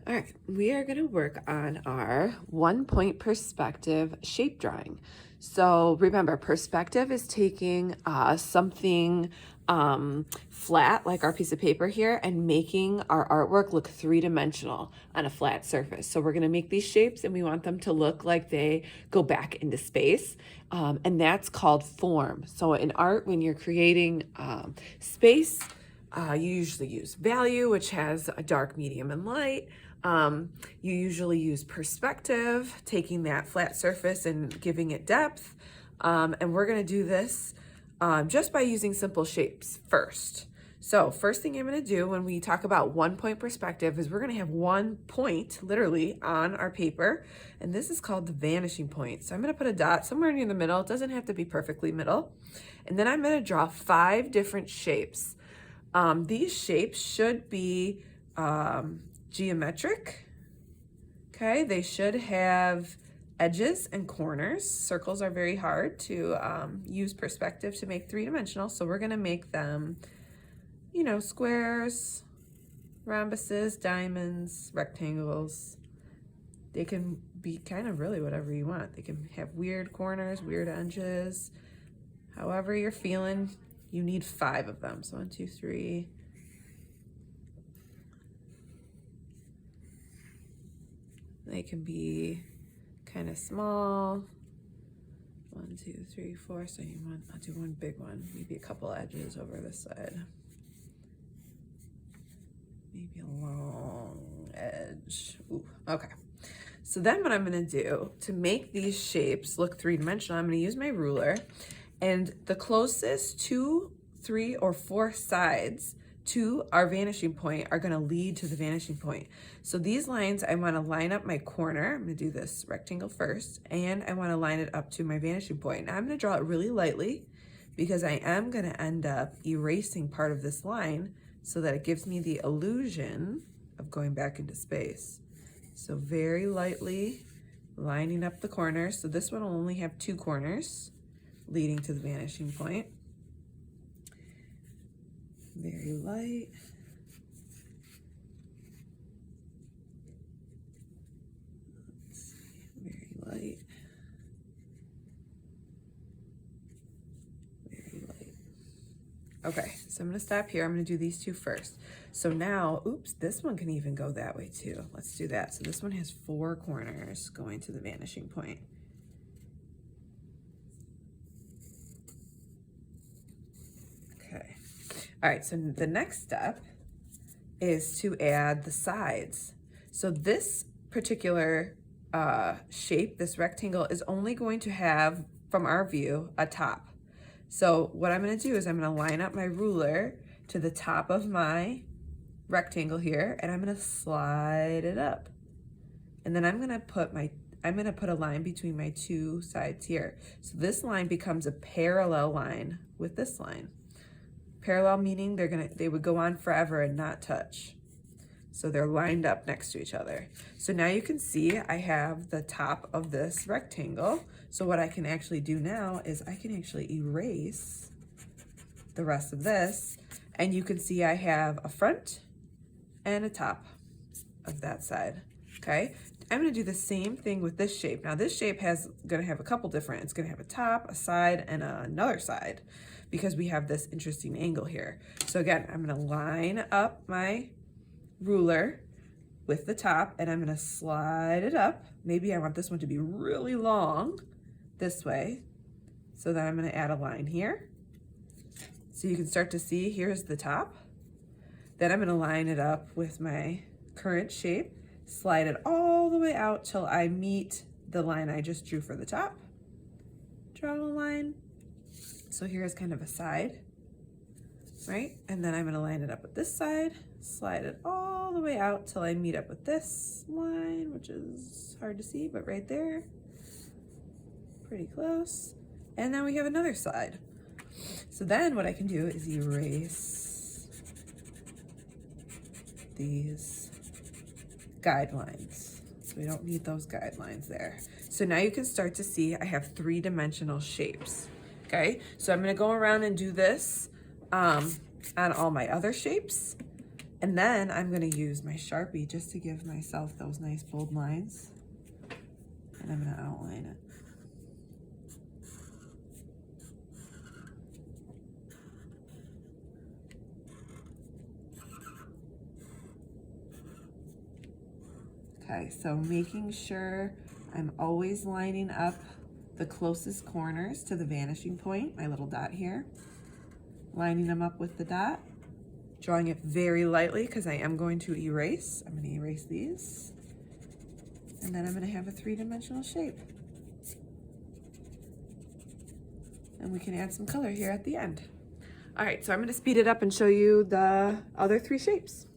All right, we are going to work on our 1 point perspective shape drawing. So remember, perspective is taking something flat, like our piece of paper here, and making our artwork look three-dimensional on a flat surface. So we're going to make these shapes and we want them to look like they go back into space. And that's called form. So in art, when you're creating space, you usually use value, which has a dark, medium, and light. You usually use perspective, taking that flat surface and giving it depth. And we're going to do this just by using simple shapes first. So first thing I'm going to do when we talk about 1 point perspective is we're going to have 1 point literally on our paper. And this is called the vanishing point. So I'm going to put a dot somewhere near the middle. It doesn't have to be perfectly middle. And then I'm going to draw 5 different shapes. These shapes should be geometric. Okay, they should have edges and corners. Circles are very hard to use perspective to make three-dimensional, so we're going to make them, you know, squares, rhombuses, diamonds, rectangles. They can be kind of really whatever you want. They can have weird corners, weird edges, however you're feeling. You need 5 of them. So 1, 2, 3. They can be kind of small. 1, 2, 3, 4. So you want, I'll do one big one. Maybe a couple edges over this side. Maybe a long edge. Ooh, okay. So then what I'm gonna do to make these shapes look three-dimensional, I'm gonna use my ruler, and the closest 2, 3, or 4 sides to our vanishing point are going to lead to the vanishing point. So these lines, I want to line up my corner. I'm going to do this rectangle first, and I want to line it up to my vanishing point. Now I'm going to draw it really lightly because I am going to end up erasing part of this line so that it gives me the illusion of going back into space. So very lightly lining up the corners. So this one will only have 2 corners leading to the vanishing point. Very light. Very light. Very light. Okay, so I'm going to stop here. I'm going to do these 2 first. So now, oops, this one can even go that way too. Let's do that. So this one has 4 corners going to the vanishing point. Okay. All right, so the next step is to add the sides. So this particular shape, this rectangle, is only going to have, from our view, a top. So what I'm going to do is I'm going to line up my ruler to the top of my rectangle here, and I'm going to slide it up. And then I'm going to put a line between my 2 sides here. So this line becomes a parallel line with this line. Parallel meaning they would go on forever and not touch. So they're lined up next to each other. So now you can see I have the top of this rectangle. So what I can actually do now is I can actually erase the rest of this, and you can see I have a front and a top of that side. Okay, I'm going to do the same thing with this shape. Now this shape going to have a couple different. It's going to have a top, a side, and another side, because we have this interesting angle here. So again, I'm going to line up my ruler with the top, and I'm going to slide it up. Maybe I want this one to be really long this way. So then I'm going to add a line here. So you can start to see here's the top. Then I'm going to line it up with my current shape, slide it all the way out till I meet the line I just drew for the top. Draw a line. So here's kind of a side, right? And then I'm going to line it up with this side, slide it all the way out till I meet up with this line, which is hard to see, but right there, pretty close. And then we have another side. So then what I can do is erase these guidelines. So we don't need those guidelines there. So now you can start to see I have three-dimensional shapes. Okay, so I'm going to go around and do this on all my other shapes. And then I'm gonna use my Sharpie just to give myself those nice bold lines. And I'm gonna outline it. Okay, so making sure I'm always lining up the closest corners to the vanishing point, my little dot here. Lining them up with the dot. Drawing it very lightly because I am going to erase. I'm going to erase these. And then I'm going to have a three-dimensional shape. And we can add some color here at the end. All right, so I'm going to speed it up and show you the other three shapes.